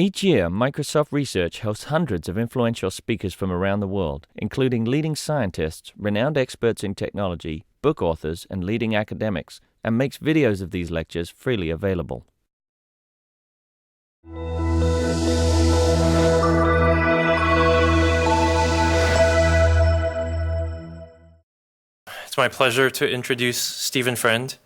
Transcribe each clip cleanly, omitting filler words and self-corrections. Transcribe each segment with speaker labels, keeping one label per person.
Speaker 1: Each year, Microsoft Research hosts hundreds of influential speakers from around the world, including leading scientists, renowned experts in technology, book authors, and leading academics, and makes videos of these lectures freely available.
Speaker 2: It's my pleasure to introduce Stephen Friend.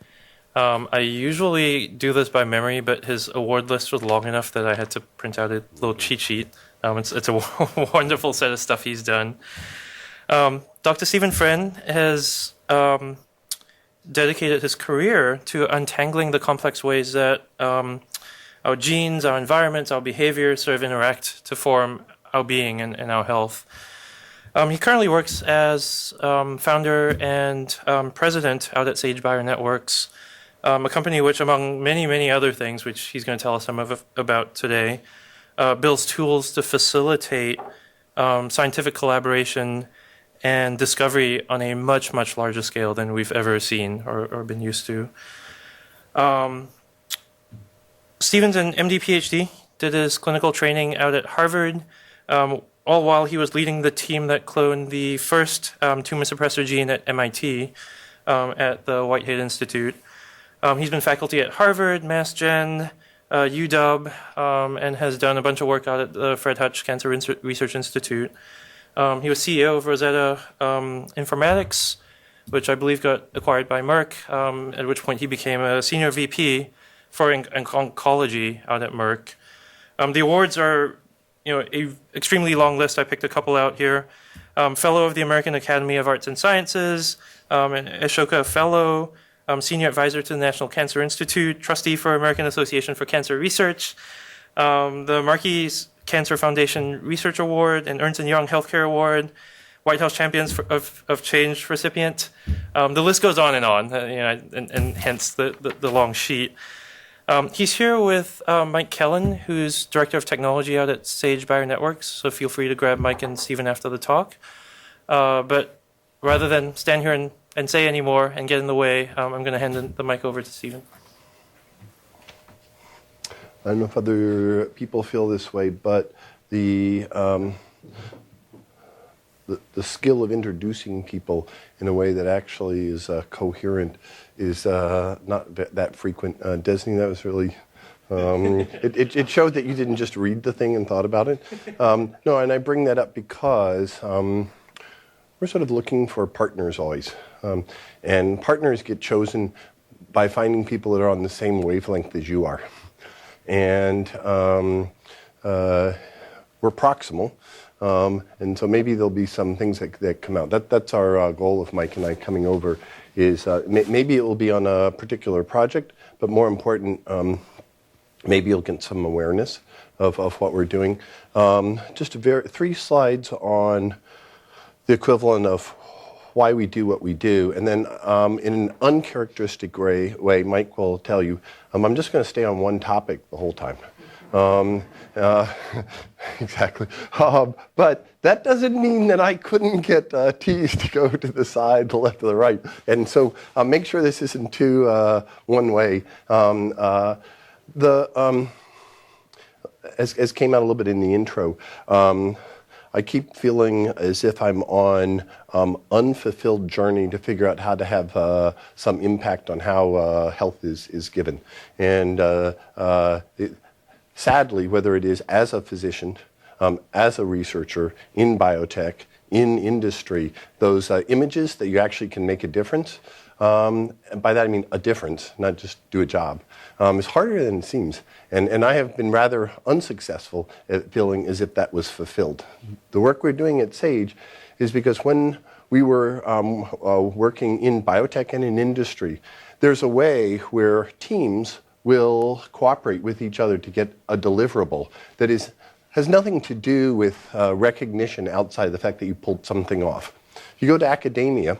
Speaker 2: I usually do this by memory, but his award list was long enough that I had to print out a little cheat sheet. It's a wonderful set of stuff he's done. Dr. Stephen Friend has dedicated his career to untangling the complex ways that our genes, our environments, our behaviors sort of interact to form our being and our health. He currently works as founder and president out at Sage Bionetworks, a company which, among many, many other things, which he's going to tell us some about today, builds tools to facilitate scientific collaboration and discovery on a much, much larger scale than we've ever seen or been used to. Stephen's an MD PhD, did his clinical training out at Harvard, all while he was leading the team that cloned the first tumor suppressor gene at MIT at the Whitehead Institute. He's been faculty at Harvard, Mass Gen, UW, and has done a bunch of work out at the Fred Hutch Cancer Research Institute. He was CEO of Rosetta Informatics, which I believe got acquired by Merck, at which point he became a senior VP for oncology out at Merck. The awards are, an extremely long list. I picked a couple out here. Fellow of the American Academy of Arts and Sciences, an Ashoka Fellow, Senior Advisor to the National Cancer Institute, Trustee for American Association for Cancer Research, the Marquis Cancer Foundation Research Award, and Ernst & Young Healthcare Award, White House Champions of Change recipient. The list goes on, and hence the long sheet. He's here with Mike Kellen, who's Director of Technology out at Sage Bionetworks, so feel free to grab Mike and Stephen after the talk. But rather than stand here and say any more and get in the way, I'm going to hand the mic over to Stephen.
Speaker 3: I don't know if other people feel this way, but the skill of introducing people in a way that actually is coherent is not that frequent. Desney, that was really, it showed that you didn't just read the thing and thought about it. No, and I bring that up because we're sort of looking for partners always. And partners get chosen by finding people that are on the same wavelength as you are. And we're proximal. And so maybe there'll be some things that come out. That's our goal of Mike and I coming over is maybe it will be on a particular project, but more important, maybe you'll get some awareness of what we're doing. Just 3 slides on the equivalent of why we do what we do. And then in an uncharacteristic way, Mike will tell you, I'm just going to stay on one topic the whole time. Exactly. But that doesn't mean that I couldn't get teased to go to the side, the left, or the right. And so make sure this isn't too one way. As came out a little bit in the intro, I keep feeling as if I'm on unfulfilled journey to figure out how to have some impact on how health is given. And sadly, whether it is as a physician, as a researcher, in biotech, in industry, those images that you actually can make a difference, and by that I mean a difference, not just do a job, is harder than it seems. And I have been rather unsuccessful at feeling as if that was fulfilled. The work we're doing at Sage is because when we were working in biotech and in industry, there's a way where teams will cooperate with each other to get a deliverable that has nothing to do with recognition outside the fact that you pulled something off. If you go to academia,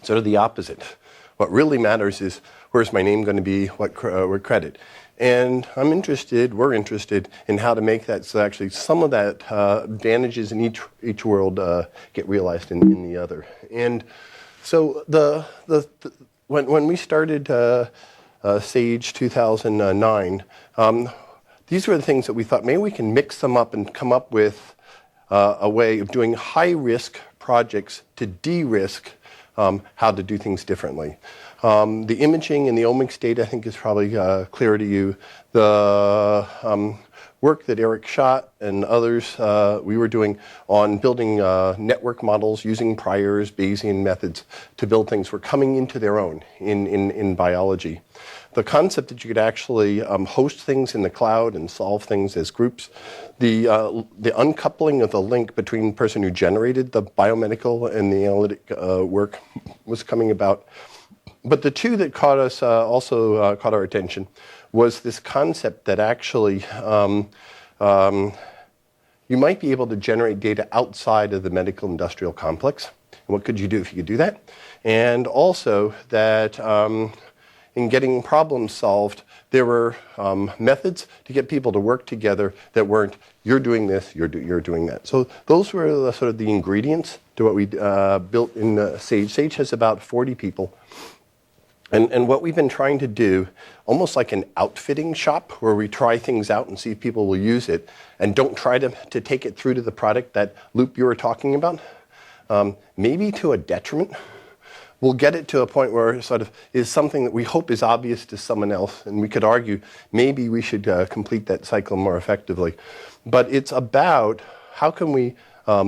Speaker 3: sort of the opposite. What really matters is where's my name going to be, what credit. And we're interested in how to make that so actually some of that advantages in each world get realized in the other. And so when we started Sage 2009, these were the things that we thought maybe we can mix them up and come up with a way of doing high-risk projects to de-risk how to do things differently. The imaging and the omics data, I think, is probably clear to you. The work that Eric Schott and others we were doing on building network models using priors, Bayesian methods to build things were coming into their own in biology. The concept that you could actually host things in the cloud and solve things as groups, the uncoupling of the link between the person who generated the biomedical and the analytic work was coming about. But the two that caught us also caught our attention was this concept that actually you might be able to generate data outside of the medical industrial complex. And what could you do if you could do that? And also that in getting problems solved, there were methods to get people to work together that weren't, you're doing this, you're doing that. So those were the, sort of the ingredients to what we built in Sage. Sage has about 40 people. And what we've been trying to do, almost like an outfitting shop, where we try things out and see if people will use it, and don't try to take it through to the product, that loop you were talking about, maybe to a detriment. We'll get it to a point where it sort of is something that we hope is obvious to someone else, and we could argue maybe we should complete that cycle more effectively. But it's about how can we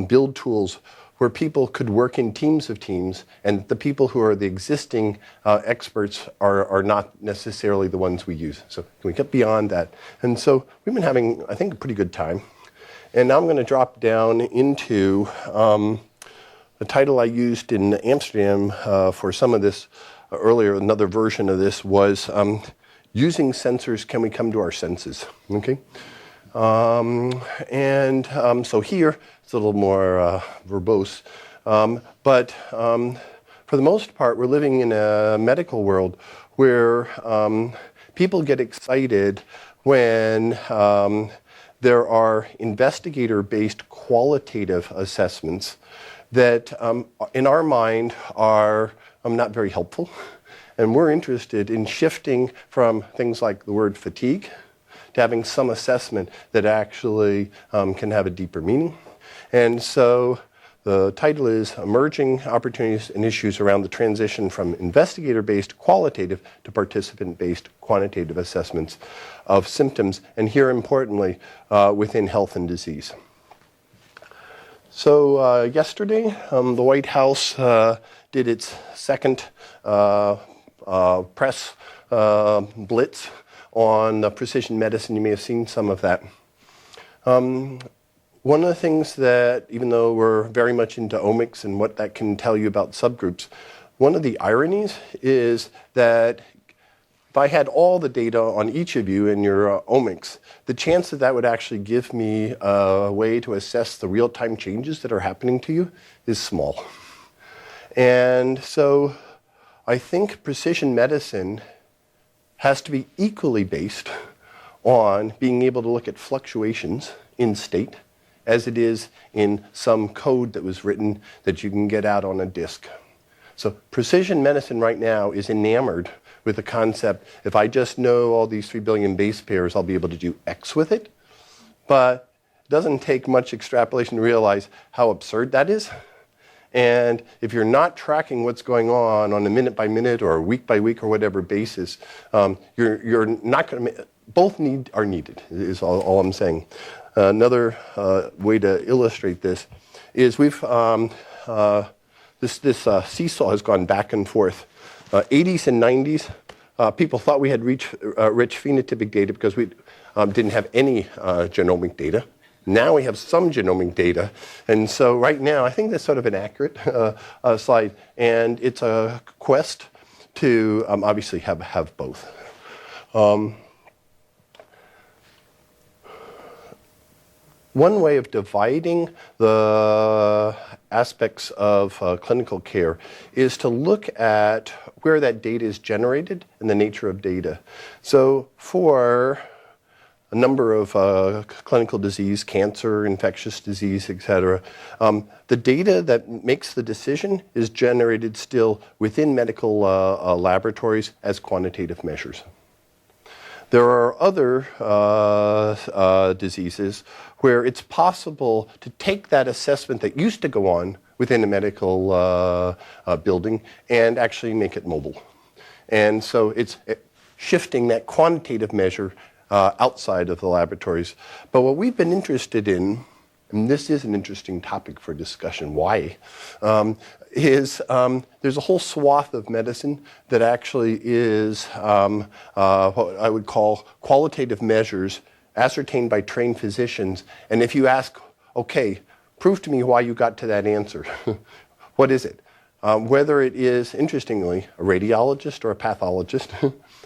Speaker 3: build tools where people could work in teams of teams, and the people who are the existing experts are not necessarily the ones we use. So can we get beyond that? And so we've been having, I think, a pretty good time. And now I'm going to drop down into the title I used in Amsterdam for some of this earlier. Another version of this was using sensors, can we come to our senses? Okay. So here it's a little more verbose, but for the most part, we're living in a medical world where people get excited when there are investigator-based qualitative assessments that in our mind are not very helpful. And we're interested in shifting from things like the word fatigue to having some assessment that actually can have a deeper meaning. And so the title is Emerging Opportunities and Issues Around the Transition from Investigator-Based Qualitative to Participant-Based Quantitative Assessments of Symptoms, and here importantly, within health and disease. So yesterday, the White House did its second press blitz on precision medicine. You may have seen some of that. One of the things that, even though we're very much into omics and what that can tell you about subgroups, one of the ironies is that if I had all the data on each of you in your omics, the chance that that would actually give me a way to assess the real-time changes that are happening to you is small. And so I think precision medicine has to be equally based on being able to look at fluctuations in state as it is in some code that was written that you can get out on a disk. So precision medicine right now is enamored with the concept, if I just know all these 3 billion base pairs, I'll be able to do X with it. But it doesn't take much extrapolation to realize how absurd that is. And if you're not tracking what's going on a minute by minute or week by week or whatever basis, you're not going to. Both are needed. Is all I'm saying. Another way to illustrate this is we've this seesaw has gone back and forth. 80s and 90s, people thought we had rich phenotypic data because we didn't have any genomic data. Now we have some genomic data. And so right now, I think that's sort of an accurate slide. And it's a quest to obviously have both. One way of dividing the aspects of clinical care is to look at where that data is generated and the nature of data. So for a number of clinical disease, cancer, infectious disease, et cetera, the data that makes the decision is generated still within medical laboratories as quantitative measures. There are other diseases where it's possible to take that assessment that used to go on within a medical building and actually make it mobile. And so it's shifting that quantitative measure outside of the laboratories. But what we've been interested in, and this is an interesting topic for discussion, why, is there's a whole swath of medicine that actually is what I would call qualitative measures ascertained by trained physicians. And if you ask, okay, prove to me why you got to that answer, what is it? Whether it is, interestingly, a radiologist or a pathologist,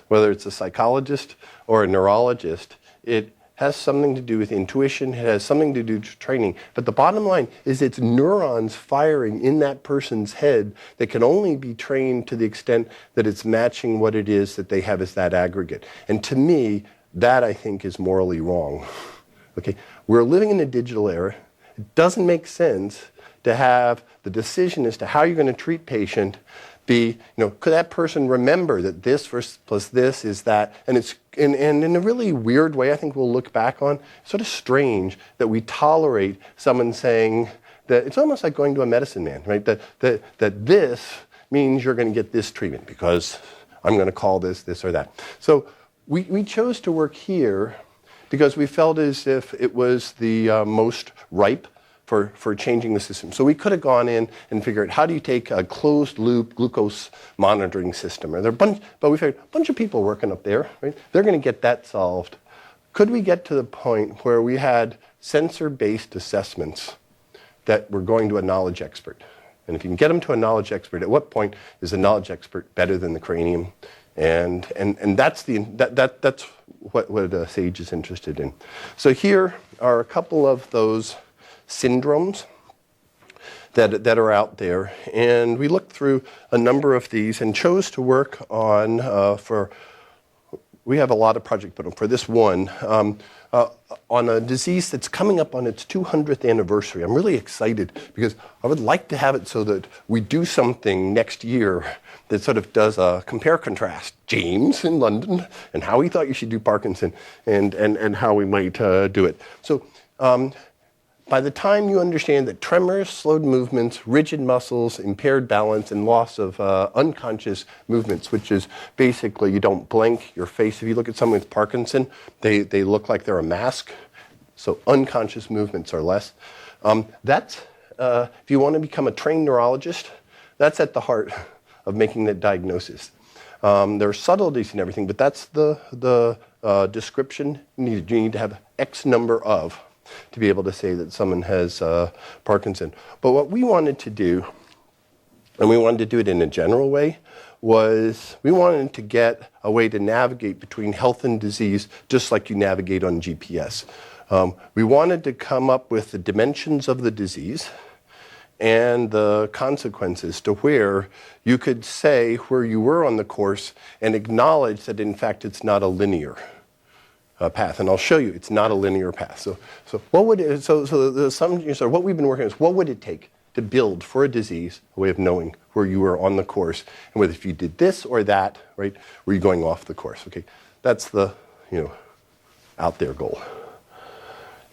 Speaker 3: whether it's a psychologist or a neurologist, it has something to do with intuition, it has something to do with training. But the bottom line is it's neurons firing in that person's head that can only be trained to the extent that it's matching what it is that they have as that aggregate. And to me, that I think is morally wrong. Okay, we're living in a digital era. It doesn't make sense to have the decision as to how you're going to treat patient be, could that person remember that this plus this is that? And it's and in a really weird way, I think we'll look back on, sort of strange that we tolerate someone saying that it's almost like going to a medicine man, right? That this means you're going to get this treatment because I'm going to call this or that. So we chose to work here because we felt as if it was the most ripe for changing the system. So we could have gone in and figured how do you take a closed loop glucose monitoring system? But we figured a bunch of people working up there, right? They're going to get that solved. Could we get to the point where we had sensor-based assessments that were going to a knowledge expert? And if you can get them to a knowledge expert, at what point is a knowledge expert better than the cranium? And that's what Sage is interested in. So here are a couple of those syndromes that are out there, and we looked through a number of these and chose to work on we have a lot of projects, but for this one on a disease that's coming up on its 200th anniversary. I'm really excited because I would like to have it so that we do something next year that sort of does a compare-contrast. James in London and how he thought you should do Parkinson and how we might do it. So by the time you understand that tremors, slowed movements, rigid muscles, impaired balance, and loss of unconscious movements, which is basically you don't blink, your face, if you look at someone with Parkinson, they look like they're a mask. So unconscious movements are less. That's, if you want to become a trained neurologist, that's at the heart of making that diagnosis. There are subtleties and everything, but that's the description needed. You need to have X number of to be able to say that someone has Parkinson. But what we wanted to do, and we wanted to do it in a general way, was we wanted to get a way to navigate between health and disease just like you navigate on GPS. We wanted to come up with the dimensions of the disease and the consequences to where you could say where you were on the course and acknowledge that in fact it's not a linear path, and I'll show you it's not a linear path. So what would it, so the assumption, so what we've been working on is what would it take to build for a disease a way of knowing where you were on the course and whether if you did this or that, right, were you going off the course? Okay, that's the out there goal.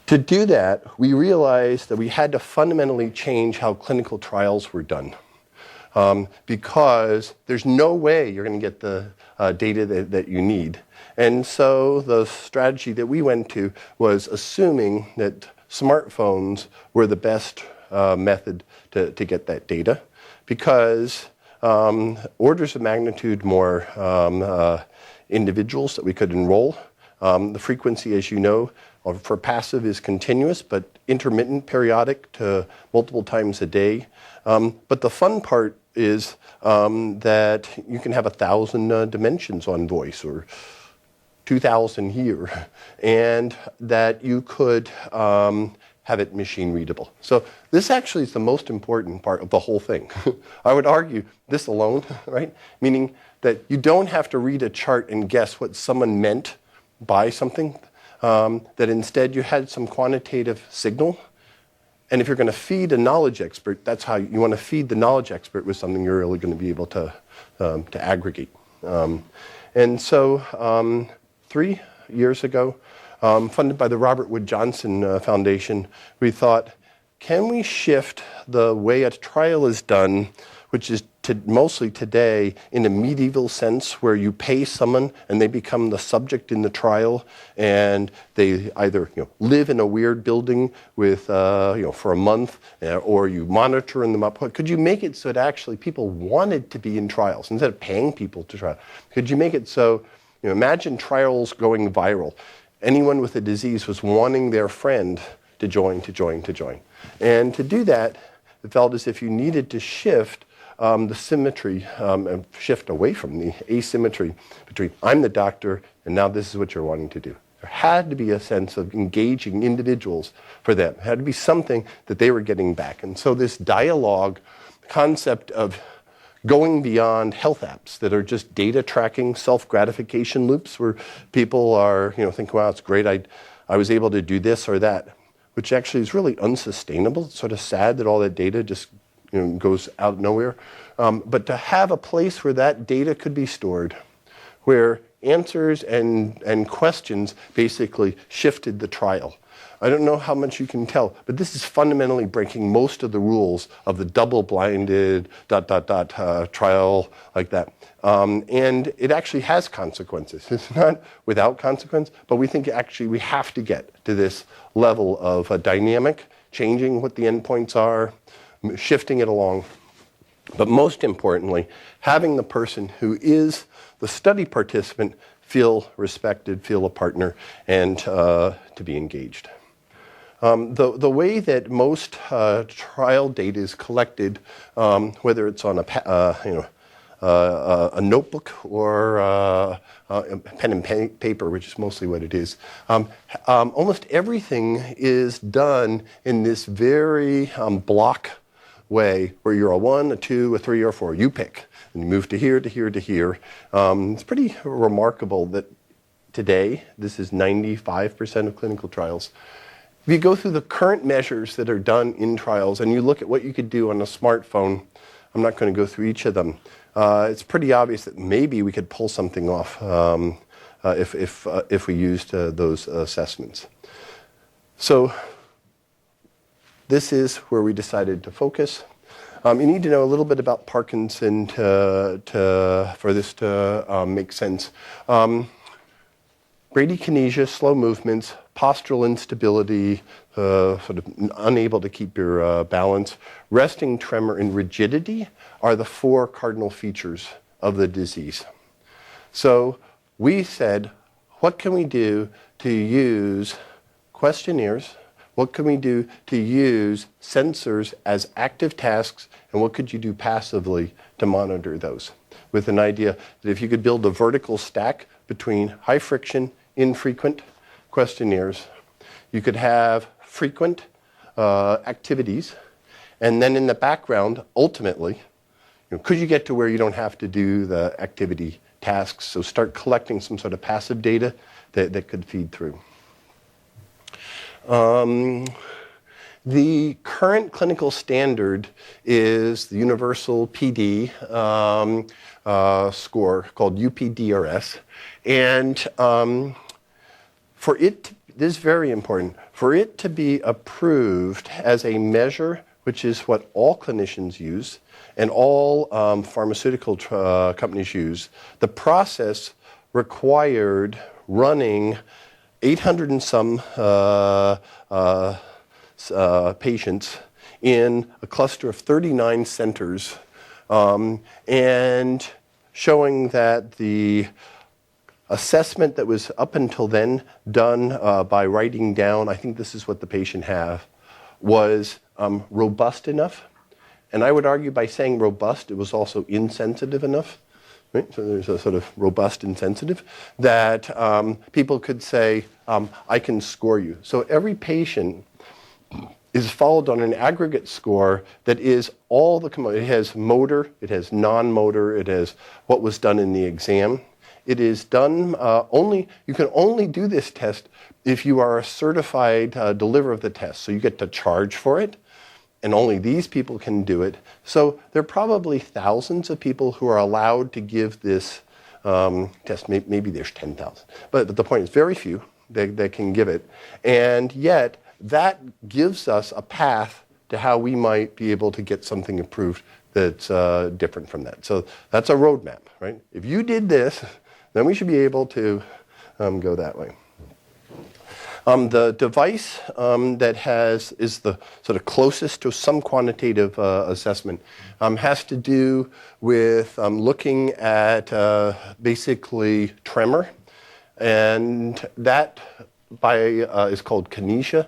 Speaker 3: To do that, we realized that we had to fundamentally change how clinical trials were done. Because there's no way you're going to get the data that you need. And so the strategy that we went to was assuming that smartphones were the best method to get that data because orders of magnitude more individuals that we could enroll. The frequency, as you know, for passive is continuous, but intermittent, periodic to multiple times a day. But the fun part is that you can have 1,000 dimensions on voice or 2,000 here, and that you could have it machine readable. So this actually is the most important part of the whole thing. I would argue this alone, right? Meaning that you don't have to read a chart and guess what someone meant by something, that instead you had some quantitative signal. And if you're going to feed a knowledge expert, that's how you want to feed the knowledge expert with something you're really going to be able to aggregate. And so 3 years ago, funded by the Robert Wood Johnson Foundation, we thought, can we shift the way a trial is done, which is mostly today in a medieval sense where you pay someone and they become the subject in the trial, and they either live in a weird building with for a month, or you monitor them up. Could you make it so that actually people wanted to be in trials instead of paying people to try? Could you make it so, imagine trials going viral. Anyone with a disease was wanting their friend to join. And to do that, it felt as if you needed to shift the symmetry and shift away from the asymmetry between I'm the doctor and now this is what you're wanting to do. There had to be a sense of engaging individuals for them. It had to be something that they were getting back. And so this dialogue concept of going beyond health apps that are just data tracking, self-gratification loops where people are thinking, wow, it's great, I was able to do this or that, which actually is really unsustainable. It's sort of sad that all that data just goes out nowhere. But to have a place where that data could be stored, where answers and questions basically shifted the trial. I don't know how much you can tell, but this is fundamentally breaking most of the rules of the double-blinded ... trial like that. And it actually has consequences. It's not without consequence, but we think actually we have to get to this level of a dynamic, changing what the endpoints are, shifting it along. But most importantly, having the person who is the study participant feel respected, feel a partner, and to be engaged. The way that most trial data is collected, whether it's on a notebook or a pen and paper, which is mostly what it is, almost everything is done in this very block way, where you're a 1, a 2, a 3, or 4. You pick, and you move to here, to here, to here. It's pretty remarkable that today, this is 95% of clinical trials. If you go through the current measures that are done in trials, and you look at what you could do on a smartphone, I'm not going to go through each of them. It's pretty obvious that maybe we could pull something off if we used those assessments. So this is where we decided to focus. You need to know a little bit about Parkinson for this to make sense. Bradykinesia, slow movements, postural instability, sort of unable to keep your balance, resting tremor, and rigidity are the 4 cardinal features of the disease. So we said, what can we do to use questionnaires? What can we do to use sensors as active tasks? And what could you do passively to monitor those? With an idea that if you could build a vertical stack between high friction, infrequent questionnaires, you could have frequent activities, and then in the background, ultimately, could you get to where you don't have to do the activity tasks? So start collecting some sort of passive data that could feed through. The current clinical standard is the universal PD score called UPDRS. And for it, this is very important, for it to be approved as a measure, which is what all clinicians use and all pharmaceutical companies use, the process required running 800 and some patients in a cluster of 39 centers, and showing that the assessment that was up until then done by writing down, I think this is what the patient have, was robust enough. And I would argue by saying robust, it was also insensitive enough. Right? So there's a sort of robust insensitive that people could say, I can score you. So every patient is followed on an aggregate score that is all the, it has motor, it has non-motor, it has what was done in the exam. It is done you can only do this test if you are a certified deliverer of the test. So you get to charge for it, and only these people can do it. So there are probably thousands of people who are allowed to give this tests. Maybe there's 10,000. But the point is very few that can give it. And yet, that gives us a path to how we might be able to get something approved that's different from that. So that's a roadmap, right? If you did this, then we should be able to go that way. The device that is the sort of closest to some quantitative assessment has to do with looking at basically tremor, and that is called Kinesia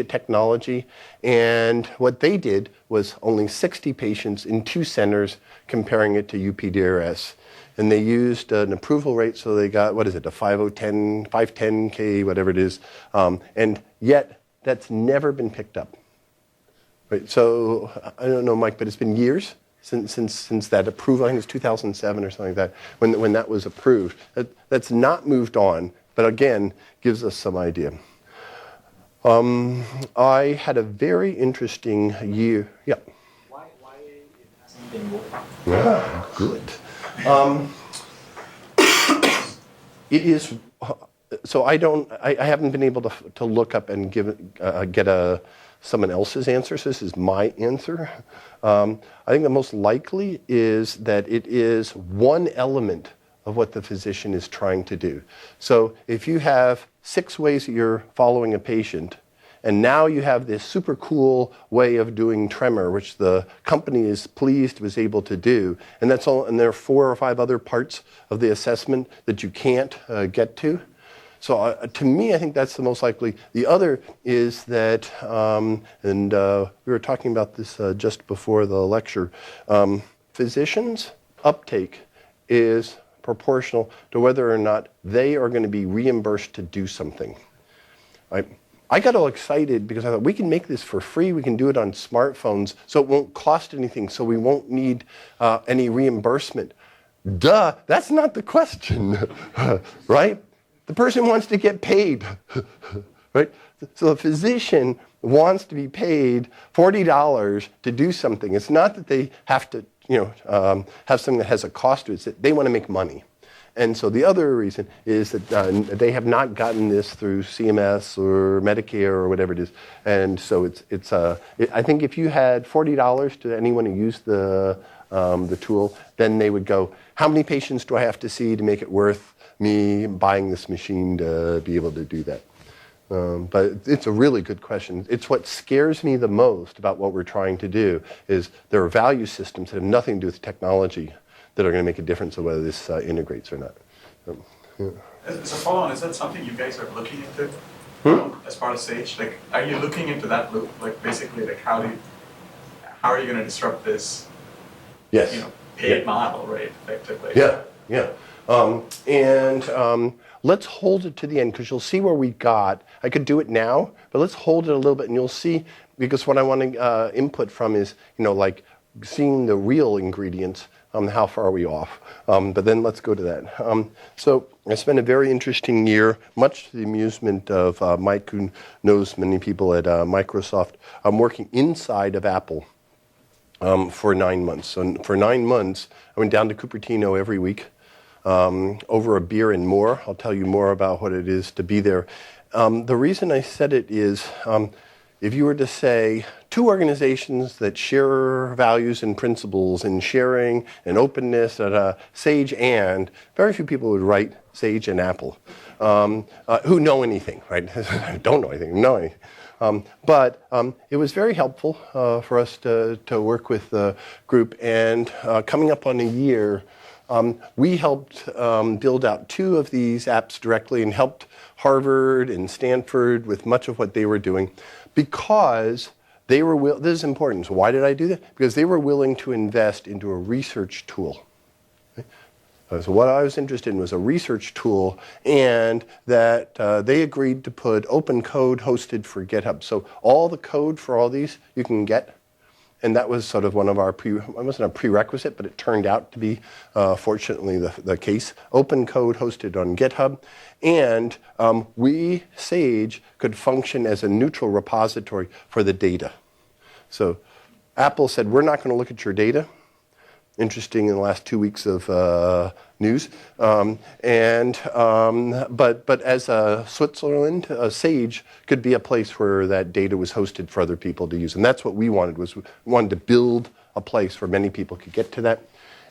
Speaker 3: technology. And what they did was only 60 patients in 2 centers comparing it to UPDRS. And they used an approval rate, so they got, a 510K, whatever it is. And yet, that's never been picked up. Right? So, I don't know, Mike, but it's been years since that approval. I think it was 2007 or something like that, when that was approved. That's not moved on, but again, gives us some idea. I had a very interesting year. Yeah.
Speaker 4: Why it hasn't been moved on?
Speaker 3: Yeah, good. It is, so I haven't been able to look up and get someone else's answer, so this is my answer. I think the most likely is that it is one element of what the physician is trying to do. So if you have 6 ways that you're following a patient, and now you have this super cool way of doing tremor, which the company is pleased was able to do, and that's all. And there are 4 or 5 other parts of the assessment that you can't get to. So to me, I think that's the most likely. The other is that, and we were talking about this just before the lecture, physicians' uptake is proportional to whether or not they are going to be reimbursed to do something. Right? I got all excited because I thought we can make this for free. We can do it on smartphones, so it won't cost anything, so we won't need any reimbursement. Duh, that's not the question, right? The person wants to get paid, right? So the physician wants to be paid $40 to do something. It's not that they have to, have something that has a cost to it. It's that they want to make money. And so the other reason is that they have not gotten this through CMS or Medicare or whatever it is. And so I think if you had $40 to anyone who used the tool, then they would go, how many patients do I have to see to make it worth me buying this machine to be able to do that? But it's a really good question. It's what scares me the most about what we're trying to do is there are value systems that have nothing to do with technology that are going to make a difference of whether this integrates or not. Yeah.
Speaker 5: As a follow-on, is that something you guys are looking into as part of SAGE? Like, are you looking into that loop? Like, basically, like, how are you going to disrupt this?
Speaker 3: Yes.
Speaker 5: Paid model, right? Effectively.
Speaker 3: Yeah. Let's hold it to the end because you'll see where we got. I could do it now, but let's hold it a little bit, and you'll see because what I want to input from is like seeing the real ingredients. How far are we off? But then let's go to that. So I spent a very interesting year, much to the amusement of Mike, who knows many people at Microsoft. I'm working inside of Apple for 9 months. So for 9 months, I went down to Cupertino every week over a beer and more. I'll tell you more about what it is to be there. The reason I said it is if you were to say 2 organizations that share values and principles in sharing and openness at SAGE, and very few people would write SAGE and Apple who know anything, right? Don't know anything, know anything. But it was very helpful for us to work with the group, and coming up on a year, we helped build out 2 of these apps directly and helped Harvard and Stanford with much of what they were doing. Because they were this is important. So why did I do that? Because they were willing to invest into a research tool. Okay? So what I was interested in was a research tool, and that they agreed to put open code hosted for GitHub. So all the code for all these you can get, and that was sort of one of our it wasn't a prerequisite, but it turned out to be, fortunately, the case. Open code hosted on GitHub. And we, SAGE, could function as a neutral repository for the data. So Apple said, we're not going to look at your data. interesting in the last 2 weeks of news. But as Switzerland, SAGE could be a place where that data was hosted for other people to use. And that's what we wanted, was we wanted to build a place where many people could get to that.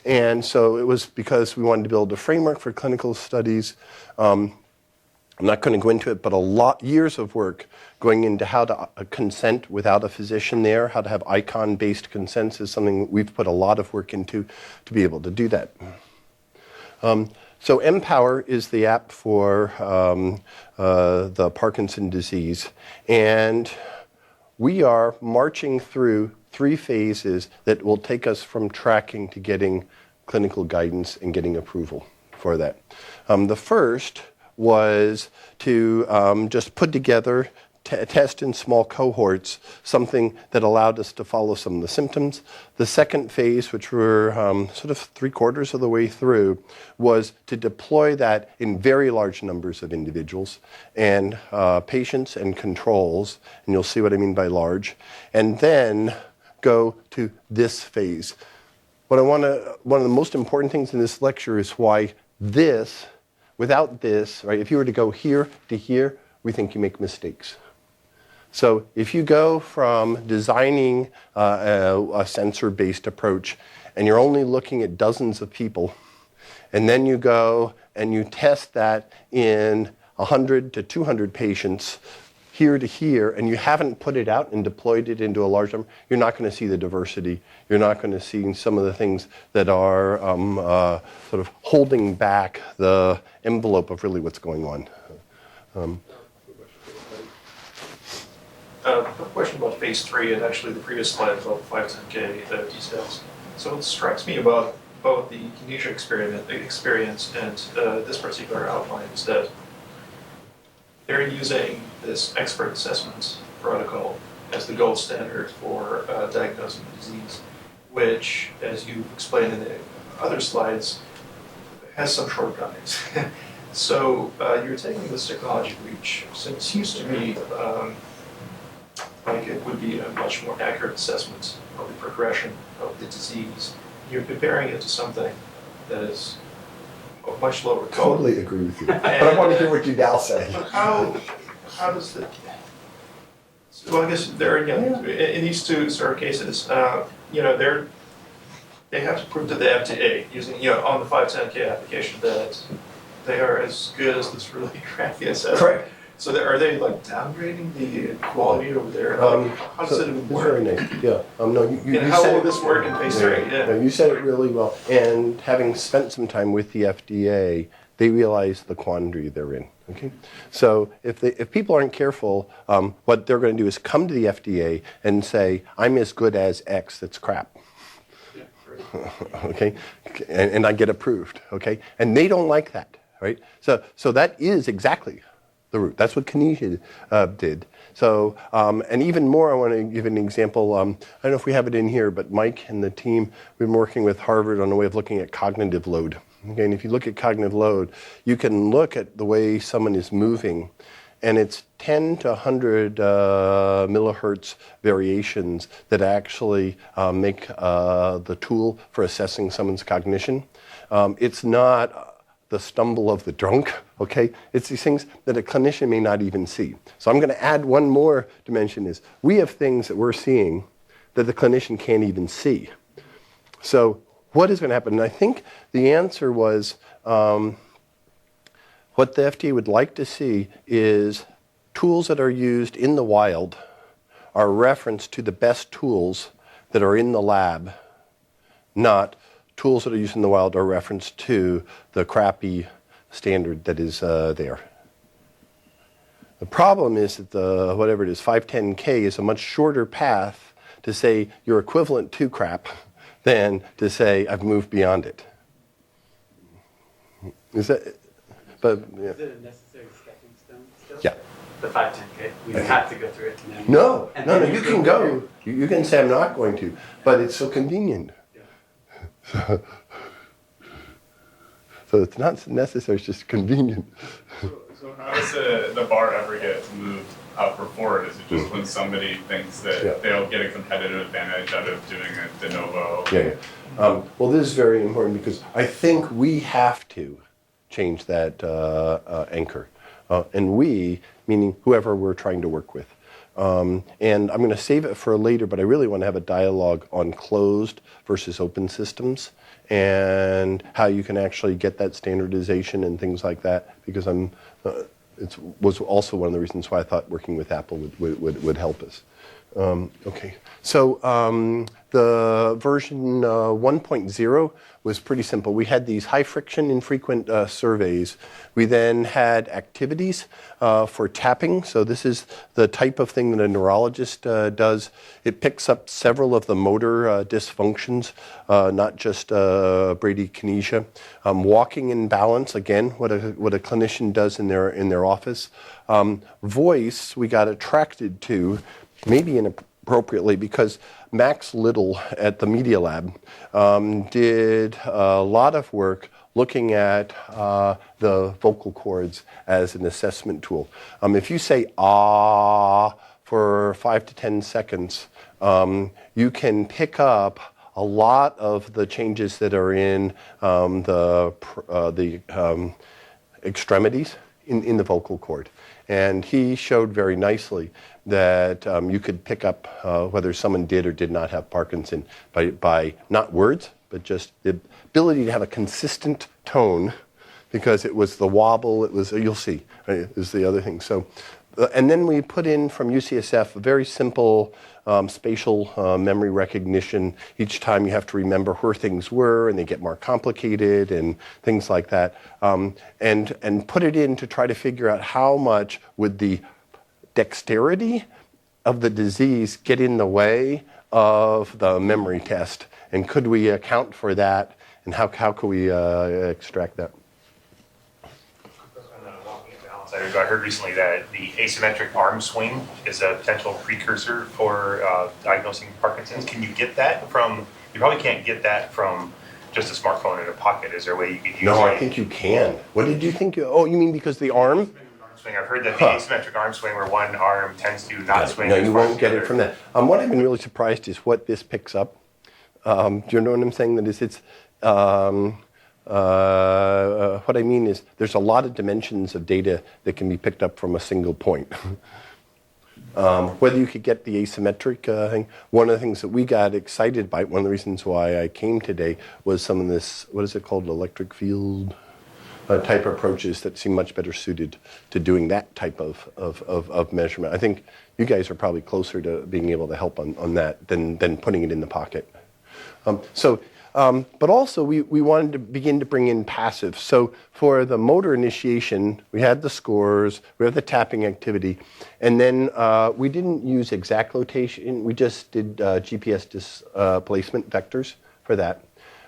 Speaker 3: And so it was because we wanted to build a framework for clinical studies. I'm not going to go into it, but years of work going into how to consent without a physician there, how to have icon-based consents is something we've put a lot of work into to be able to do that. So mPower is the app for the Parkinson disease, and we are marching through 3 phases that will take us from tracking to getting clinical guidance and getting approval for that. The first was to just put together, test in small cohorts, something that allowed us to follow some of the symptoms. The second phase, which we're sort of 3/4 of the way through, was to deploy that in very large numbers of individuals and patients and controls, and you'll see what I mean by large, and then go to this phase. One of the most important things in this lecture is why this, without this, right, if you were to go here to here, we think you make mistakes. So if you go from designing a sensor-based approach and you're only looking at dozens of people, and then you go and you test that in 100 to 200 patients, here to here, and you haven't put it out and deployed it into a large number, you're not going to see the diversity. You're not going to see some of the things that are sort of holding back the envelope of really what's going on.
Speaker 6: A question about phase 3 and actually the previous slide about 510K details. So it strikes me about both the Kinesia experience and this particular outline is that they're using this expert assessment protocol as the gold standard for diagnosing the disease, which, as you explained in the other slides, has some shortcomings. So you're taking this technology, which seems to me like it would be a much more accurate assessment of the progression of the disease. You're comparing it to something that is of much lower code.
Speaker 3: Totally agree with you. But I want to hear what you now say.
Speaker 6: How does the... Well, I guess they're, in these two sort of cases, they have to prove to the FDA using, on the 510K application that they are as good as this really crappy assessment.
Speaker 3: Correct.
Speaker 6: So are they like downgrading the quality over there? How does it even work?
Speaker 3: Very nice. Yeah. No, you
Speaker 6: how
Speaker 3: said
Speaker 6: will
Speaker 3: it,
Speaker 6: this work in phase 3? Yeah.
Speaker 3: No, you said it really well. And having spent some time with the FDA, they realize the quandary they're in. Okay. So if people aren't careful, what they're going to do is come to the FDA and say, "I'm as good as X. That's crap."
Speaker 6: Yeah, right.
Speaker 3: Okay. And I get approved. Okay. And they don't like that. Right. So that is exactly the route. That's what Kinesia did. So, and even more, I want to give an example. I don't know if we have it in here, but Mike and the team, we've been working with Harvard on a way of looking at cognitive load. Okay, and if you look at cognitive load, you can look at the way someone is moving, and it's 10 to 100 millihertz variations that actually make the tool for assessing someone's cognition. It's not the stumble of the drunk, okay? It's these things that a clinician may not even see. So I'm going to add one more dimension is we have things that we're seeing that the clinician can't even see. So what is going to happen? And I think the answer was what the FDA would like to see is tools that are used in the wild are referenced to the best tools that are in the lab, not tools that are used in the wild are referenced to the crappy standard that is there. The problem is that the, whatever it is, 510K is a much shorter path to say you're equivalent to crap than to say I've moved beyond it. Is that, but yeah.
Speaker 4: Is it a necessary stepping stone still?
Speaker 3: Yeah.
Speaker 4: The 510K, we have to go through it. And then
Speaker 3: No,
Speaker 4: then
Speaker 3: you can go. You can say I'm not going to, but it's so convenient. So it's not necessary, it's just convenient.
Speaker 5: So how does the bar ever get moved preferred? Is it just when somebody thinks that they'll get a competitive advantage out of doing a de novo?
Speaker 3: Well, this is very important because I think we have to change that anchor. And we, meaning whoever we're trying to work with. And I'm going to save it for later, but I really want to have a dialogue on closed versus open systems and how you can actually get that standardization and things like that, because it was also one of the reasons why I thought working with Apple would help us. Okay, so the version 1.0 was pretty simple. We had these high friction infrequent surveys. We then had activities for tapping. So this is the type of thing that a neurologist does. It picks up several of the motor dysfunctions, not just bradykinesia. Walking in balance, again, what a clinician does in their office. Voice, we got attracted to, maybe inappropriately, because Max Little at the Media Lab did a lot of work looking at the vocal cords as an assessment tool. If you say ah for 5 to 10 seconds, you can pick up a lot of the changes that are in the extremities in the vocal cord. And he showed very nicely that you could pick up whether someone did or did not have Parkinson by not words, but just the ability to have a consistent tone, because it was the wobble, it was, you'll see, right, is the other thing. So, and then we put in from UCSF a very simple spatial memory recognition. Each time you have to remember where things were, and they get more complicated and things like that. And put it in to try to figure out how much would the dexterity of the disease get in the way of the memory test, and could we account for that, and how could we extract that?
Speaker 7: I heard recently that the asymmetric arm swing is a potential precursor for diagnosing Parkinson's. Can you get that from, you probably can't get that from just a smartphone in a pocket. Is there a way you could use it?
Speaker 3: No, I think you can. What did you think? Oh, you mean because the arm?
Speaker 7: Swing. I've heard that the asymmetric arm swing, where one arm tends to not swing.
Speaker 3: No, you won't get it from that. What I've been really surprised is what this picks up. Do you know what I'm saying? That is, it's what I mean is there's a lot of dimensions of data that can be picked up from a single point. Whether you could get the asymmetric thing, one of the things that we got excited by, one of the reasons why I came today, was some of this, what is it called, electric field type approaches that seem much better suited to doing that type of measurement. I think you guys are probably closer to being able to help on that than putting it in the pocket. But also, we wanted to begin to bring in passive. So for the motor initiation, we had the scores, we had the tapping activity, and then we didn't use exact location. We just did GPS displacement vectors for that.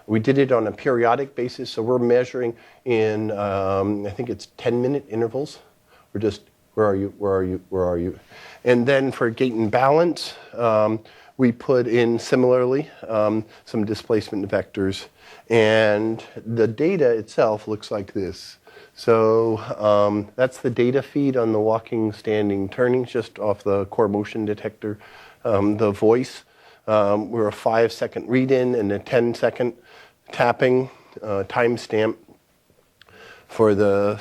Speaker 3: We did it on a periodic basis, so we're measuring in, I think it's 10-minute intervals. We're just, where are you, where are you, where are you? And then for gait and balance, we put in similarly some displacement vectors, and the data itself looks like this. So that's the data feed on the walking, standing, turning, just off the core motion detector. The voice, we're a 5-second read-in and a 10-second tapping timestamp. For the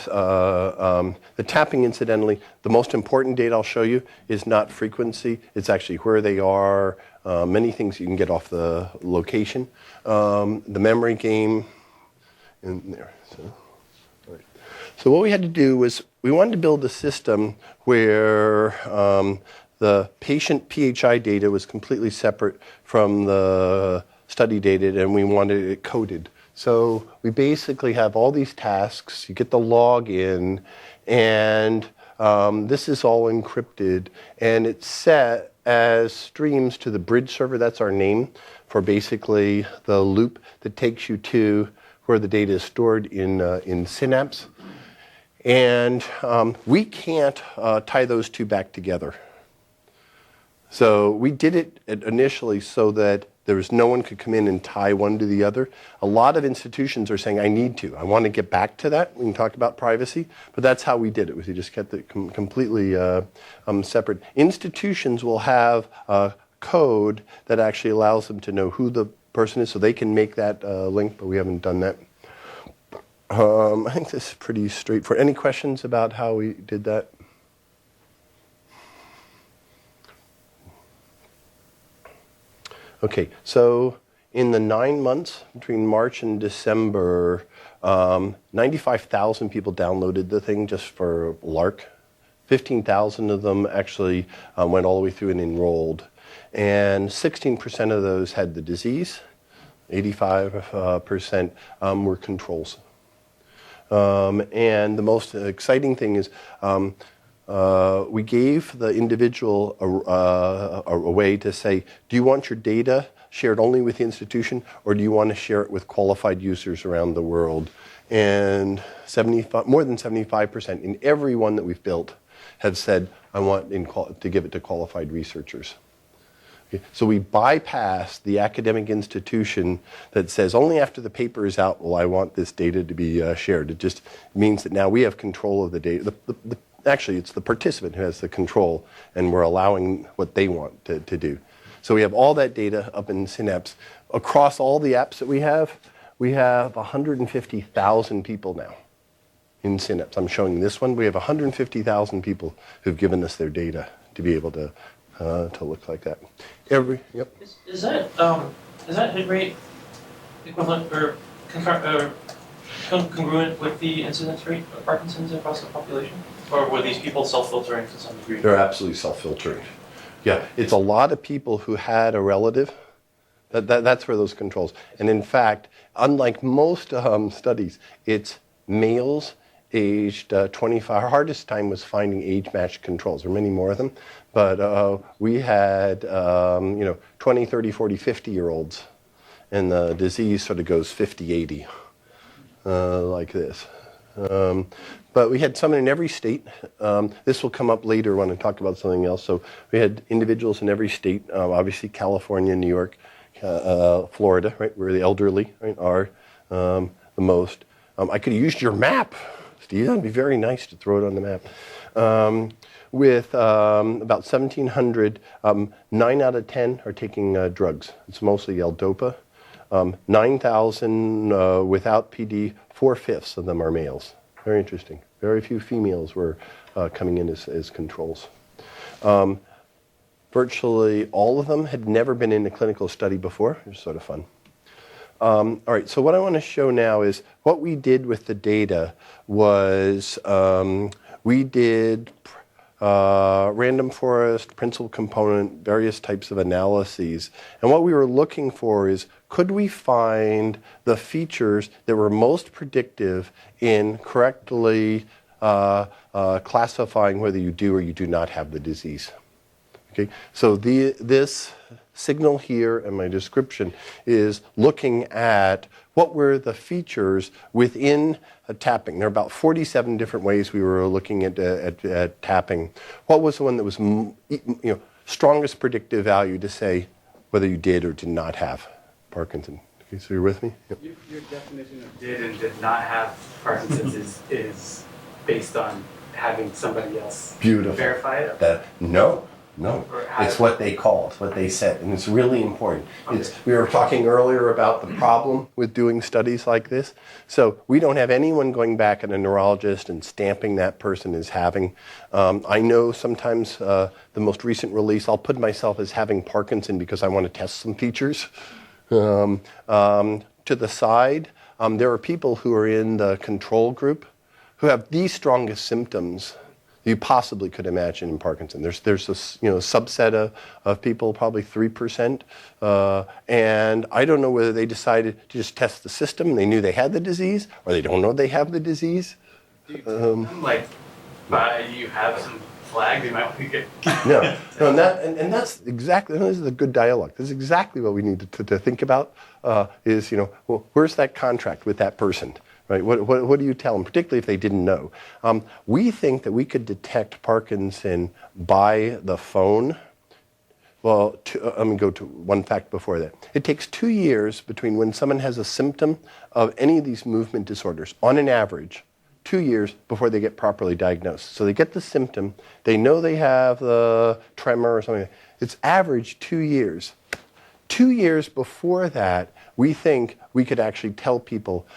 Speaker 3: tapping, incidentally, the most important data I'll show you is not frequency. It's actually where they are, many things you can get off the location. The memory game in there. So what we had to do was we wanted to build a system where the patient PHI data was completely separate from the study data, and we wanted it coded. So we basically have all these tasks, you get the login, and this is all encrypted, and it's set as streams to the bridge server. That's our name for basically the loop that takes you to where the data is stored in Synapse. And we can't tie those two back together. So we did it initially so that there was no one could come in and tie one to the other. A lot of institutions are saying, I need to. I want to get back to that. We can talk about privacy. But that's how we did it. We just kept it completely separate. Institutions will have code that actually allows them to know who the person is, so they can make that link, but we haven't done that. I think this is pretty straightforward. Any questions about how we did that? Okay, so in the 9 months between March and December, 95,000 people downloaded the thing just for lark. 15,000 of them actually went all the way through and enrolled. And 16% of those had the disease. 85% were controls. And the most exciting thing is we gave the individual a way to say, do you want your data shared only with the institution, or do you want to share it with qualified users around the world? And more than 75% in every one that we've built have said, I want to give it to qualified researchers. Okay. So we bypassed the academic institution that says only after the paper is out will I want this data to be shared. It just means that now we have control of the data. Actually, it's the participant who has the control, and we're allowing what they want to do. So we have all that data up in Synapse. Across all the apps that we have 150,000 people now in Synapse. I'm showing this one. We have 150,000 people who've given us their data to be able to look like that. Yep.
Speaker 2: Is that hit rate equivalent or congruent with the incidence rate of Parkinson's across the population? Or were these people self-filtering to some degree?
Speaker 3: They're absolutely self-filtering. Yeah, it's a lot of people who had a relative. That's where those controls. And in fact, unlike most studies, it's males aged 25. Our hardest time was finding age-matched controls. There are many more of them. But we had 20, 30, 40, 50-year-olds. And the disease sort of goes 50, 80, like this. But we had some in every state. This will come up later when I talk about something else. So we had individuals in every state, obviously California, New York, Florida, right, where the elderly, right, are the most. I could have used your map, Steve. That'd be very nice to throw it on the map. With about 1,700, 9 out of 10 are taking drugs. It's mostly L-DOPA. 9,000 without PD, 4/5 of them are males. Very interesting. Very few females were coming in as controls. Virtually all of them had never been in a clinical study before. It was sort of fun. All right, so what I want to show now is what we did with the data was we did random forest, principal component, various types of analyses. And what we were looking for is, could we find the features that were most predictive in correctly classifying whether you do or you do not have the disease? Okay, so this signal here and my description is looking at what were the features within tapping. There are about 47 different ways we were looking at tapping. What was the one that was strongest predictive value to say whether you did or did not have Parkinson? Okay, so you're with me? Yep.
Speaker 4: Your definition of did and did not have Parkinson's is based on having somebody else verify it?
Speaker 3: No, it's what they called, what they said, and it's really important. Okay. We were talking earlier about the problem with doing studies like this. So we don't have anyone going back at a neurologist and stamping that person as having. I know sometimes the most recent release, I'll put myself as having Parkinson because I want to test some features. To the side, there are people who are in the control group who have the strongest symptoms you possibly could imagine in Parkinson. There's a subset of people, probably 3%, and I don't know whether they decided to just test the system and they knew they had the disease, or they don't know they have the disease.
Speaker 4: Do you you have some flag they might want to get?
Speaker 3: No, and that's exactly. This is a good dialogue. This is exactly what we need to think about. Where's that contract with that person? Right? What do you tell them, particularly if they didn't know? We think that we could detect Parkinson by the phone Well, let me go to one fact before that. It takes 2 years between when someone has a symptom of any of these movement disorders, on an average, 2 years before they get properly diagnosed. So they get the symptom, they know they have the tremor or something. It's average 2 years. 2 years before that, we think we could actually tell people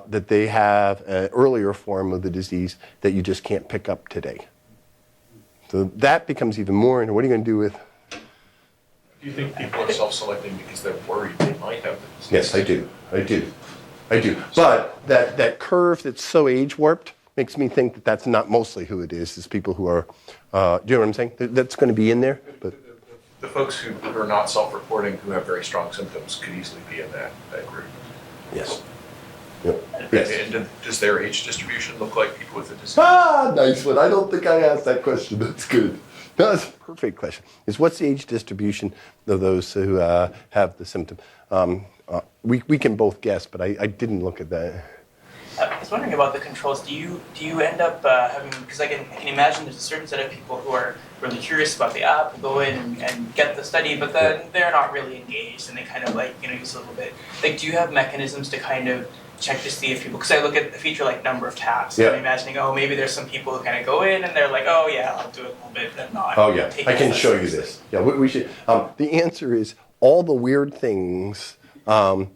Speaker 3: that they have an earlier form of the disease that you just can't pick up today. So that becomes even more, and what are you going to do with?
Speaker 8: Do you think people are self-selecting because they're worried they might have the disease?
Speaker 3: Yes, I do. But that curve that's so age-warped makes me think that that's not mostly who it is people who are, do you know what I'm saying? That's going to be in there. But
Speaker 8: The folks who are not self-reporting, who have very strong symptoms, could easily be in that group.
Speaker 3: yes. Yep. Yes.
Speaker 8: And does their age distribution look like people with the disease?
Speaker 3: Ah, nice one. I don't think I asked that question. That's good. That's a perfect question. What's the age distribution of those who have the symptom? We can both guess, but I didn't look at that.
Speaker 9: I was wondering about the controls. Do you end up having, because I can imagine there's a certain set of people who are really curious about the app, who go in and get the study, but then they're not really engaged and they kind of use a little bit. Like, do you have mechanisms to kind of check to see if people, because I look at a feature like number of taps, and I'm imagining, maybe there's some people who kind of go in and they're like, oh yeah, I'll do it a little bit, and not.
Speaker 3: Oh yeah, I can show you this. Yeah, we should. The answer is all the weird things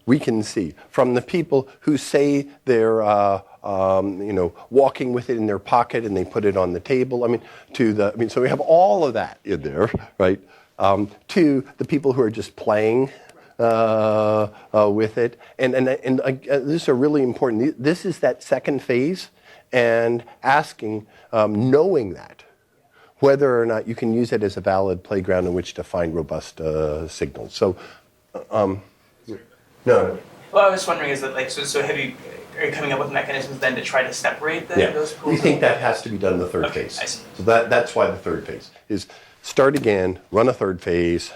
Speaker 3: we can see from the people who say they're walking with it in their pocket and they put it on the table. So we have all of that in there, right? To the people who are just playing with it, and this is really important. This is that second phase, and asking, knowing that, whether or not you can use it as a valid playground in which to find robust signals. So, no.
Speaker 9: Well, I was wondering, is that are you coming up with mechanisms then to try to separate those pools?
Speaker 3: We think that has to be done in the third phase.
Speaker 9: I see.
Speaker 3: So that's why the third phase is start again, run a third phase.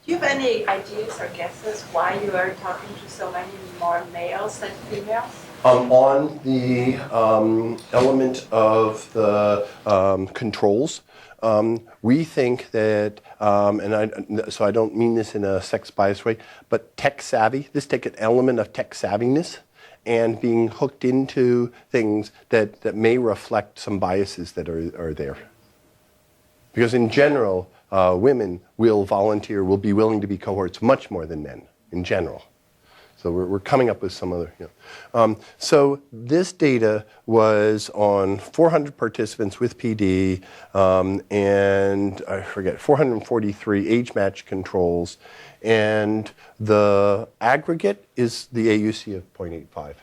Speaker 10: Do you have any ideas or guesses why you are talking to so many more males than females?
Speaker 3: On the element of the controls, we think that, so I don't mean this in a sex bias way, but tech savvy, this take an element of tech savviness and being hooked into things that may reflect some biases that are there. Because in general, women will volunteer, will be willing to be cohorts much more than men, in general. So we're coming up with some other, So this data was on 400 participants with PD, and I forget, 443 age-matched controls, and the aggregate is the AUC of 0.85.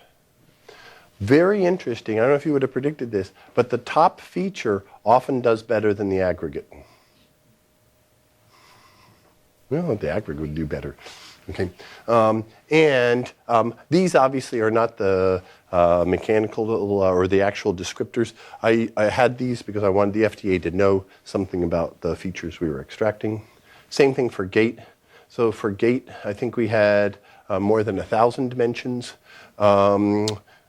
Speaker 3: Very interesting. I don't know if you would have predicted this, but the top feature often does better than the aggregate. Well, the aggregate would do better. Okay, these obviously are not the mechanical or the actual descriptors. I had these because I wanted the FDA to know something about the features we were extracting. Same thing for gait. So for gait, I think we had more than 1,000 dimensions.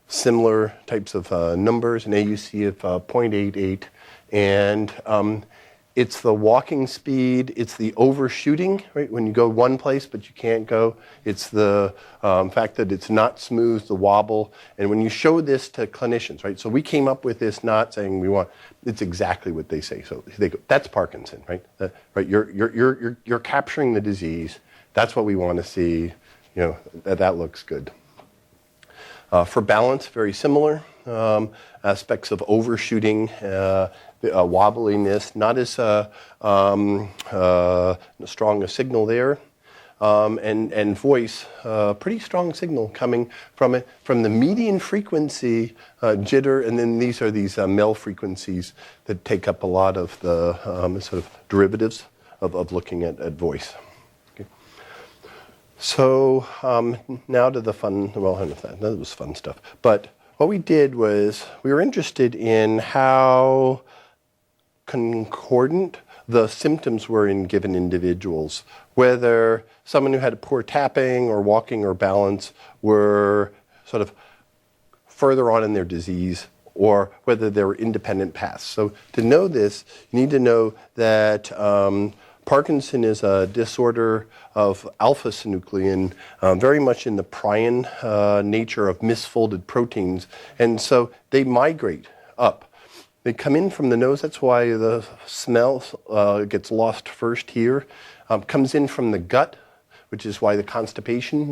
Speaker 3: Similar types of numbers, an AUC of 0.88, and it's the walking speed, it's the overshooting, right? When you go one place but you can't go. It's the fact that it's not smooth, the wobble. And when you show this to clinicians, right? So we came up with this not saying we want, it's exactly what they say. So they go, that's Parkinson, right? Right? You're capturing the disease. That's what we want to see. That looks good. For balance, very similar. Aspects of overshooting, wobbliness, not as strong a signal there. And voice, pretty strong signal coming from it, from the median frequency jitter, and then these are these mel frequencies that take up a lot of the sort of derivatives of looking at voice. So now to the fun, well, I don't know if that was fun stuff. But what we did was we were interested in how concordant the symptoms were in given individuals, whether someone who had poor tapping or walking or balance were sort of further on in their disease or whether there were independent paths. So to know this, you need to know that Parkinson is a disorder of alpha-synuclein, very much in the prion nature of misfolded proteins, and so they migrate up. They come in from the nose. That's why the smell gets lost first here. Comes in from the gut, which is why the constipation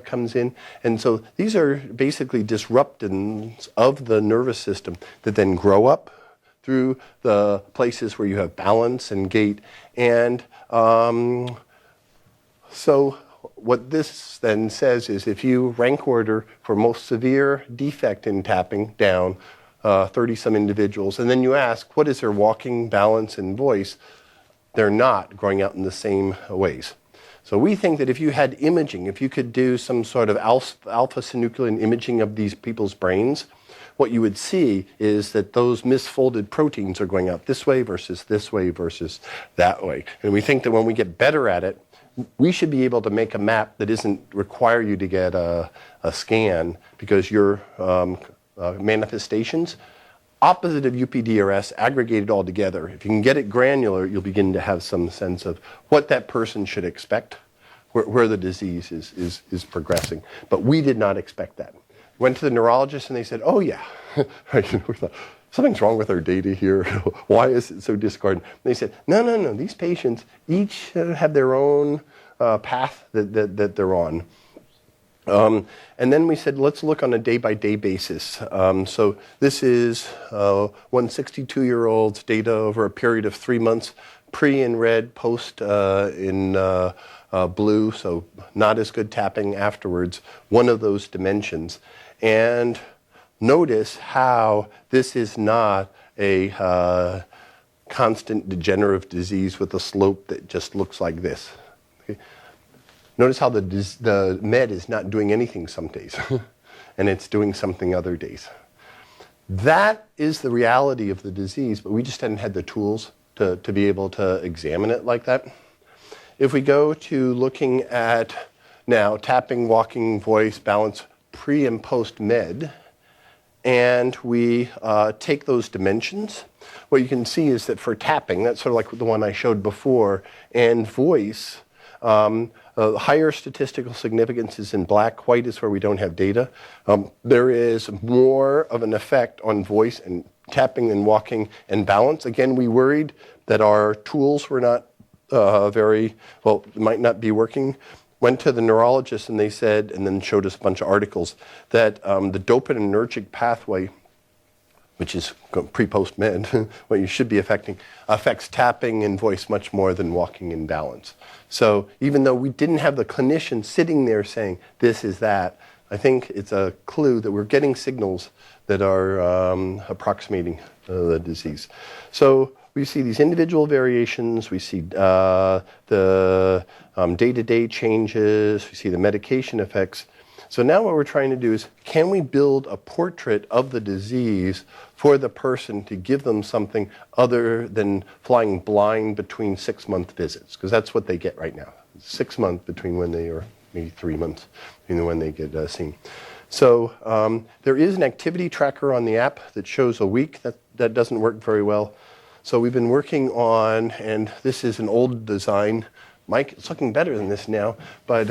Speaker 3: comes in. And so these are basically disruptions of the nervous system that then grow up through the places where you have balance and gait. And so what this then says is if you rank order for most severe defect in tapping down 30-some individuals, and then you ask, what is their walking, balance, and voice? They're not growing out in the same ways. So we think that if you had imaging, if you could do some sort of alpha-synuclein imaging of these people's brains, what you would see is that those misfolded proteins are going out this way versus that way. And we think that when we get better at it, we should be able to make a map that doesn't require you to get a scan because your manifestations, opposite of UPDRS, aggregated all together. If you can get it granular, you'll begin to have some sense of what that person should expect, where the disease is progressing. But we did not expect that. Went to the neurologist and they said, oh yeah, we thought, something's wrong with our data here. Why is it so discordant? And they said, no, these patients each have their own path that they're on. And then we said, let's look on a day-by-day basis. So this is one 62-year-old's data over a period of 3 months, pre in red, post in blue, so not as good tapping afterwards, one of those dimensions. And notice how this is not a constant degenerative disease with a slope that just looks like this. Okay? Notice how the med is not doing anything some days, and it's doing something other days. That is the reality of the disease, but we just hadn't had the tools to be able to examine it like that. If we go to looking at now tapping, walking, voice, balance, pre and post med, and we take those dimensions, what you can see is that for tapping, that's sort of like the one I showed before, and voice, higher statistical significance is in black. White is where we don't have data. There is more of an effect on voice and tapping and walking and balance. Again, we worried that our tools were not might not be working. Went to the neurologist and they said, and then showed us a bunch of articles, that the dopaminergic pathway, which is pre-post med, what you should be affecting, affects tapping and voice much more than walking and balance. So even though we didn't have the clinician sitting there saying, this is that, I think it's a clue that we're getting signals that are approximating the disease. So we see these individual variations, we see the day-to-day changes, we see the medication effects. So now what we're trying to do is, can we build a portrait of the disease for the person to give them something other than flying blind between 6-month visits? Because that's what they get right now. 6 months between when they, or maybe 3 months, between when they get seen. So there is an activity tracker on the app that shows a week. That doesn't work very well. So we've been working on, and this is an old design. Mike, it's looking better than this now, but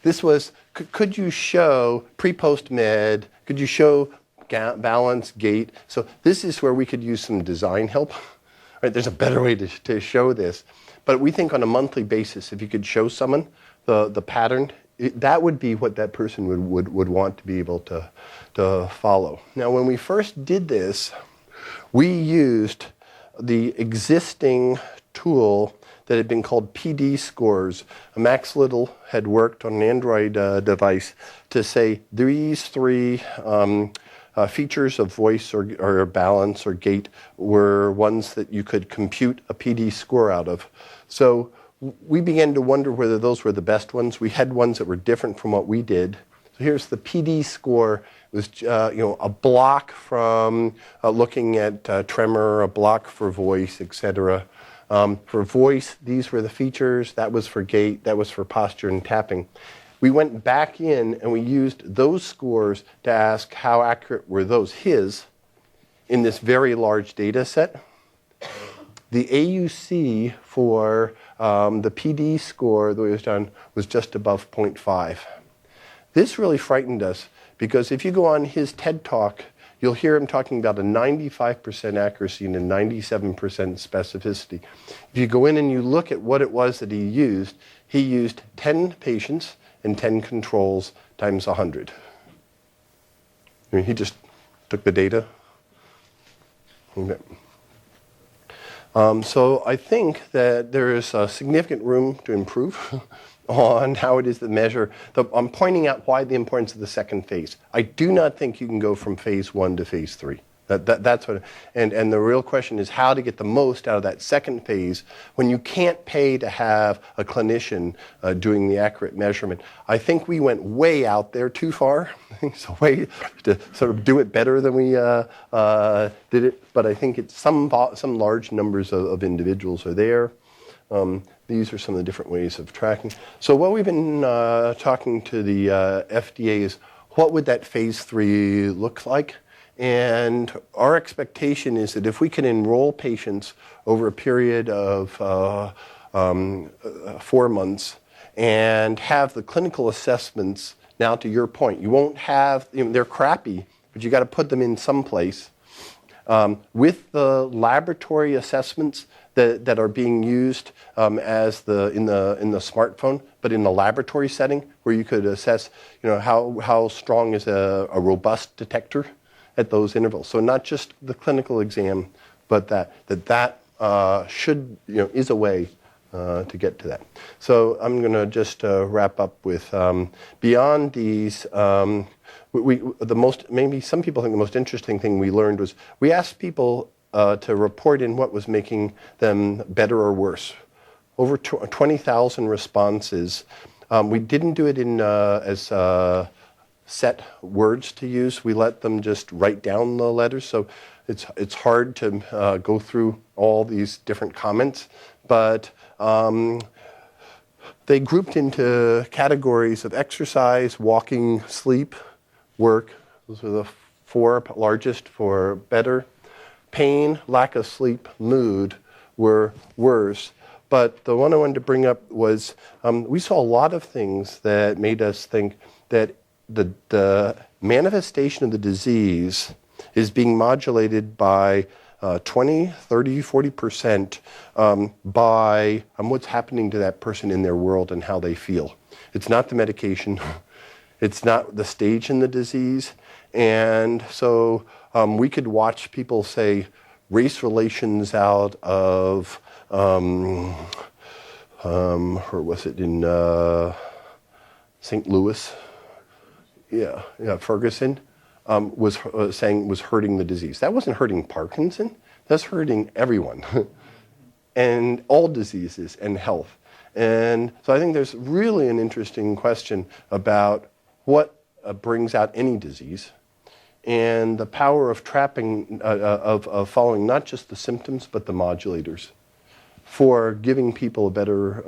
Speaker 3: this was, could you show pre-post med, could you show balance, gait? So this is where we could use some design help. Right, there's a better way to show this, but we think on a monthly basis, if you could show someone the pattern, that would be what that person would want to be able to follow. Now, when we first did this, we used the existing tool that had been called PD scores. Max Little had worked on an Android device to say these 3 features of voice or balance or gait were ones that you could compute a PD score out of. So we began to wonder whether those were the best ones. We had ones that were different from what we did. So here's the PD score. It was a block from looking at tremor, a block for voice, etc. For voice, these were the features. That was for gait. That was for posture and tapping. We went back in and we used those scores to ask how accurate were those, his, in this very large data set. The AUC for the PD score that was done was just above 0.5. This really frightened us because if you go on his TED Talk, you'll hear him talking about a 95% accuracy and a 97% specificity. If you go in and you look at what it was that he used 10 patients and 10 controls times 100. I mean, he just took the data. So I think that there is a significant room to improve on how it is to measure. I'm pointing out why the importance of the second phase. I do not think you can go from phase 1 to phase 3. That's what, and the real question is how to get the most out of that second phase when you can't pay to have a clinician doing the accurate measurement. I think we went way out there too far, so way to sort of do it better than we did it. But I think it's some large numbers of individuals are there. These are some of the different ways of tracking. So what we've been talking to the FDA is what would that phase 3 look like? And our expectation is that if we can enroll patients over a period of 4 months and have the clinical assessments, now to your point, you won't have, they're crappy, but you got to put them in some place. With the laboratory assessments that are being used as in the smartphone, but in the laboratory setting where you could assess, how strong is a robust detector at those intervals. So not just the clinical exam, but that should, is a way to get to that. So I'm going to just wrap up with beyond these. Maybe some people think the most interesting thing we learned was we asked people to report in what was making them better or worse. Over 20,000 responses. We didn't do it in as set words to use. We let them just write down the letters. So it's hard to go through all these different comments. But they grouped into categories of exercise, walking, sleep, work. Those are the 4 largest for better. Pain, lack of sleep, mood were worse. But the one I wanted to bring up was we saw a lot of things that made us think that the manifestation of the disease is being modulated by 20, 30, 40% by what's happening to that person in their world and how they feel. It's not the medication. It's not the stage in the disease. And so we could watch people say race relations out of, or was it in St. Louis? Yeah, Ferguson was saying was hurting the disease. That wasn't hurting Parkinson. That's hurting everyone, and all diseases and health. And so I think there's really an interesting question about what brings out any disease, and the power of trapping, of following not just the symptoms but the modulators, for giving people a better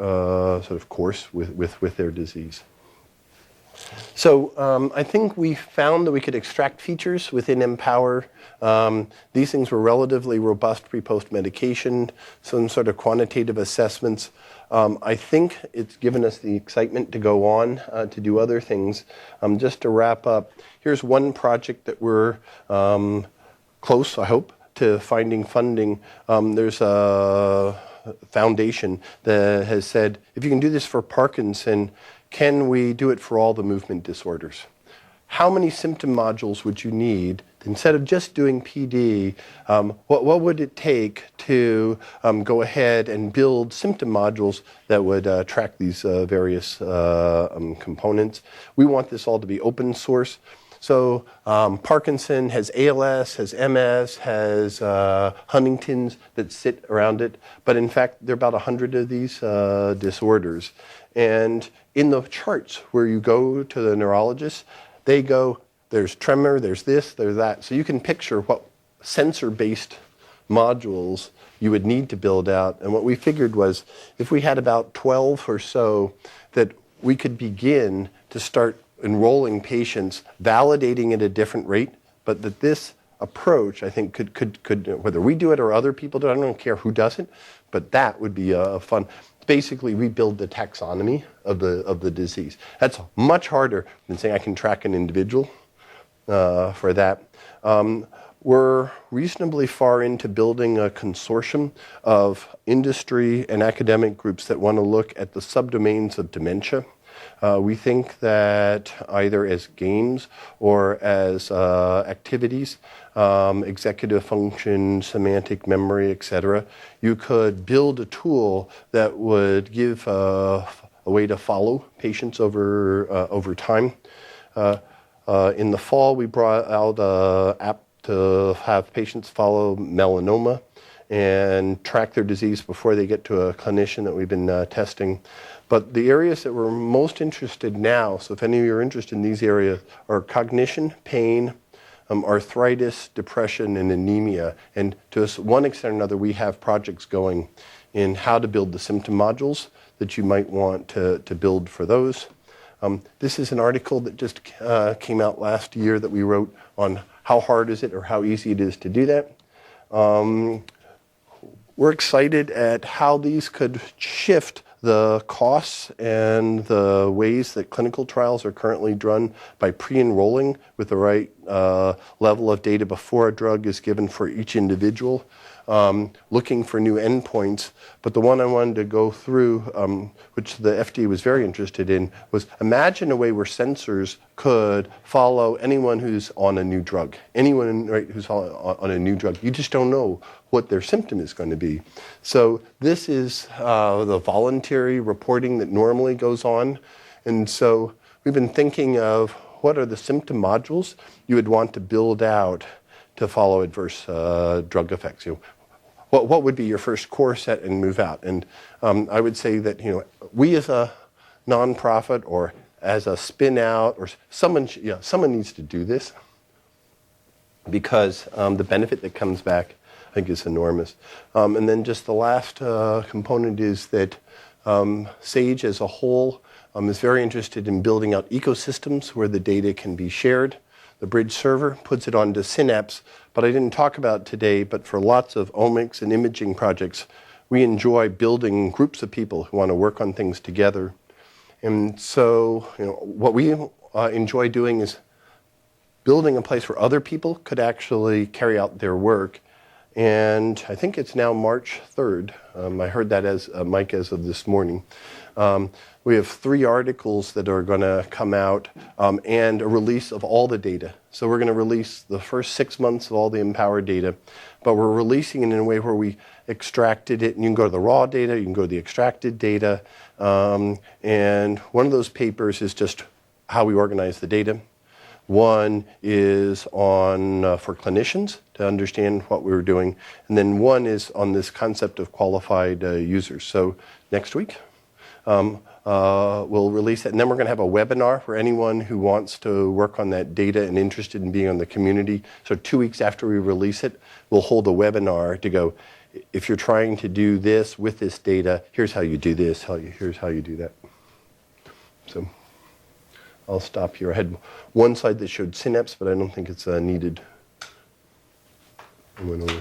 Speaker 3: sort of course with their disease. So I think we found that we could extract features within mPower. These things were relatively robust pre-post medication, some sort of quantitative assessments. I think it's given us the excitement to go on to do other things. Just to wrap up, here's one project that we're close, I hope, to finding funding. There's a foundation that has said, if you can do this for Parkinson, can we do it for all the movement disorders? How many symptom modules would you need? Instead of just doing PD, what would it take to go ahead and build symptom modules that would track these various components? We want this all to be open source. So Parkinson has ALS, has MS, has Huntington's that sit around it. But in fact, there are about 100 of these disorders. And in the charts where you go to the neurologist, they go, there's tremor, there's this, there's that. So you can picture what sensor-based modules you would need to build out. And what we figured was if we had about 12 or so, that we could begin to start enrolling patients, validating at a different rate, but that this approach, I think, could whether we do it or other people do it, I don't care who does it, but that would be fun. Basically, rebuild the taxonomy of the disease. That's much harder than saying I can track an individual for that. We're reasonably far into building a consortium of industry and academic groups that want to look at the subdomains of dementia. We think that either as games or as activities, executive function, semantic memory, etc., you could build a tool that would give a way to follow patients over time. In the fall, we brought out an app to have patients follow melanoma and track their disease before they get to a clinician that we've been testing. But the areas that we're most interested now, so if any of you are interested in these areas, are cognition, pain, arthritis, depression, and anemia. And to one extent or another, we have projects going in how to build the symptom modules that you might want to build for those. This is an article that just came out last year that we wrote on how hard is it or how easy it is to do that. We're excited at how these could shift the costs and the ways that clinical trials are currently done by pre-enrolling with the right level of data before a drug is given for each individual, looking for new endpoints. But the one I wanted to go through, which the FDA was very interested in, was imagine a way where sensors could follow anyone who's on a new drug. Anyone, right, who's on a new drug. You just don't know what their symptom is going to be. So this is the voluntary reporting that normally goes on. And so we've been thinking of what are the symptom modules you would want to build out to follow adverse drug effects. What would be your first core set and move out? And I would say that we as a nonprofit or as a spin out or someone needs to do this because the benefit that comes back I think is enormous. And then just the last component is that SAGE as a whole is very interested in building out ecosystems where the data can be shared. The Bridge server puts it onto Synapse, but I didn't talk about today, but for lots of omics and imaging projects, we enjoy building groups of people who want to work on things together. And so what we enjoy doing is building a place where other people could actually carry out their work. And I think it's now March 3rd. I heard that as Mike as of this morning. We have 3 articles that are going to come out and a release of all the data. So we're going to release the first 6 months of all the mPower data, but we're releasing it in a way where we extracted it. And you can go to the raw data, you can go to the extracted data. And one of those papers is just how we organize the data. One is on for clinicians to understand what we were doing. And then one is on this concept of qualified users. So next week, we'll release it. And then we're going to have a webinar for anyone who wants to work on that data and interested in being on the community. So 2 weeks after we release it, we'll hold a webinar to go, if you're trying to do this with this data, here's how you do this, here's how you do that. So I'll stop here. I had one slide that showed Synapse, but I don't think it's needed. I went over.